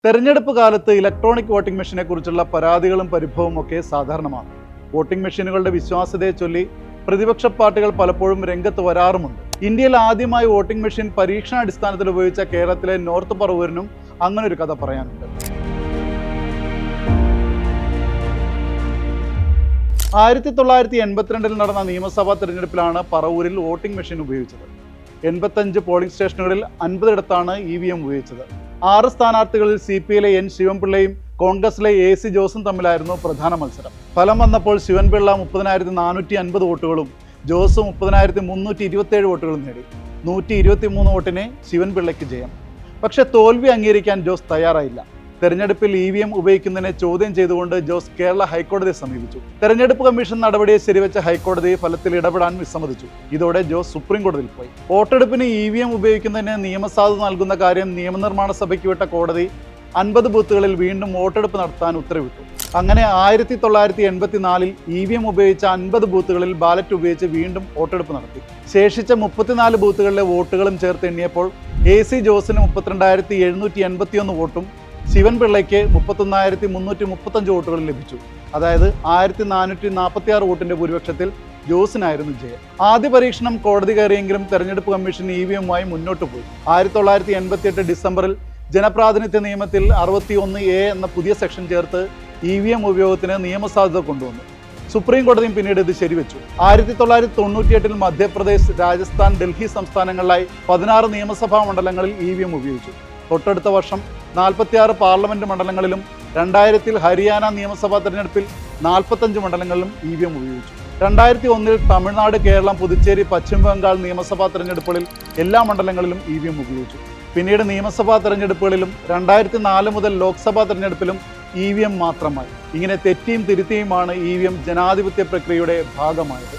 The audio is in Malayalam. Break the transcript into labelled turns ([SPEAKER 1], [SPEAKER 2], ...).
[SPEAKER 1] തെരഞ്ഞെടുപ്പ് കാലത്ത് ഇലക്ട്രോണിക് വോട്ടിംഗ് മെഷീനെ കുറിച്ചുള്ള പരാതികളും പരിഭവവും ഒക്കെ സാധാരണമാണ്. വോട്ടിംഗ് മെഷീനുകളുടെ വിശ്വാസ്യതയെ ചൊല്ലി പ്രതിപക്ഷ പാർട്ടികൾ പലപ്പോഴും രംഗത്ത് വരാറുമുണ്ട്. ഇന്ത്യയിൽ ആദ്യമായി വോട്ടിംഗ് മെഷീൻ പരീക്ഷണാടിസ്ഥാനത്തിൽ ഉപയോഗിച്ച കേരളത്തിലെ നോർത്ത് പറവൂരിനും അങ്ങനെ ഒരു കഥ പറയാനുണ്ട്. 1982 നടന്ന നിയമസഭാ തെരഞ്ഞെടുപ്പിലാണ് പറവൂരിൽ വോട്ടിംഗ് മെഷീൻ ഉപയോഗിച്ചത്. 85 പോളിംഗ് സ്റ്റേഷനുകളിൽ 50 ഇടത്താണ് EVM ഉപയോഗിച്ചത്. 6 സ്ഥാനാർത്ഥികളിൽ CPIയിലെ N ശിവൻപിള്ളയും കോൺഗ്രസിലെ AC ജോസും തമ്മിലായിരുന്നു പ്രധാന മത്സരം. ഫലം വന്നപ്പോൾ ശിവൻപിള്ള 30,450 വോട്ടുകളും ജോസ് 30,327 വോട്ടുകളും നേടി. 123 വോട്ടിന് ശിവൻപിള്ളയ്ക്ക് ജയം. പക്ഷേ തോൽവി അംഗീകരിക്കാൻ ജോസ് തയ്യാറായില്ല. തെരഞ്ഞെടുപ്പിൽ EVM ഉപയോഗിക്കുന്നതിനെ ചോദ്യം ചെയ്തുകൊണ്ട് ജോസ് കേരള ഹൈക്കോടതിയെ സമീപിച്ചു. തെരഞ്ഞെടുപ്പ് കമ്മീഷൻ നടപടിയെ ശരിവെച്ച ഹൈക്കോടതി ഫലത്തിൽ ഇടപെടാൻ വിസമ്മതിച്ചു. ഇതോടെ ജോസ് സുപ്രീം കോടതിയിൽ പോയി. വോട്ടെടുപ്പിന് EVM ഉപയോഗിക്കുന്നതിന് നിയമസാധുത നൽകുന്ന കാര്യം നിയമനിർമ്മാണ സഭയ്ക്ക് വിട്ട കോടതി 50 ബൂത്തുകളിൽ വീണ്ടും വോട്ടെടുപ്പ് നടത്താൻ ഉത്തരവിട്ടു. അങ്ങനെ 1984 EVM ഉപയോഗിച്ച 50 ബൂത്തുകളിൽ ബാലറ്റ് ഉപയോഗിച്ച് വീണ്ടും വോട്ടെടുപ്പ് നടത്തി. ശേഷിച്ച 34 ബൂത്തുകളിലെ വോട്ടുകളും ചേർത്ത് എണ്ണിയപ്പോൾ AC ജോസിന് 32,781 വോട്ടും ശിവൻപിള്ളയ്ക്ക് 31,335 വോട്ടുകൾ ലഭിച്ചു. അതായത് 1,446 വോട്ടിന്റെ ഭൂരിപക്ഷത്തിൽ ജോസിനായിരുന്നു ജയം. ആദ്യ പരീക്ഷണം കോടതി കയറിയെങ്കിലും തെരഞ്ഞെടുപ്പ് കമ്മീഷൻ EVMമായി മുന്നോട്ട് പോയി. 1988 ഡിസംബറിൽ ജനപ്രാതിനിധ്യ നിയമത്തിൽ 61A എന്ന പുതിയ സെക്ഷൻ ചേർത്ത് EVM ഉപയോഗത്തിന് നിയമസാധുത കൊണ്ടുവന്നു. സുപ്രീം കോടതിയും പിന്നീട് ഇത് ശരിവെച്ചു. 1998 മധ്യപ്രദേശ്, രാജസ്ഥാൻ, ഡൽഹി സംസ്ഥാനങ്ങളിലായി 16 നിയമസഭാ മണ്ഡലങ്ങളിൽ EVM ഉപയോഗിച്ചു. തൊട്ടടുത്ത വർഷം 46 പാർലമെന്റ് മണ്ഡലങ്ങളിലും 2000 ഹരിയാന നിയമസഭാ തെരഞ്ഞെടുപ്പിൽ 45 മണ്ഡലങ്ങളിലും EVM ഉപയോഗിച്ചു. 2001 തമിഴ്നാട്, കേരളം, പുതുച്ചേരി, പശ്ചിമ ബംഗാൾ നിയമസഭാ തെരഞ്ഞെടുപ്പുകളിൽ എല്ലാ മണ്ഡലങ്ങളിലും EVM ഉപയോഗിച്ചു. പിന്നീട് നിയമസഭാ തെരഞ്ഞെടുപ്പുകളിലും 2004 മുതൽ ലോക്സഭാ തെരഞ്ഞെടുപ്പിലും EVM മാത്രമായി. ഇങ്ങനെ തെറ്റിയും തിരുത്തിയുമാണ് EVM ജനാധിപത്യ പ്രക്രിയയുടെ ഭാഗമായത്.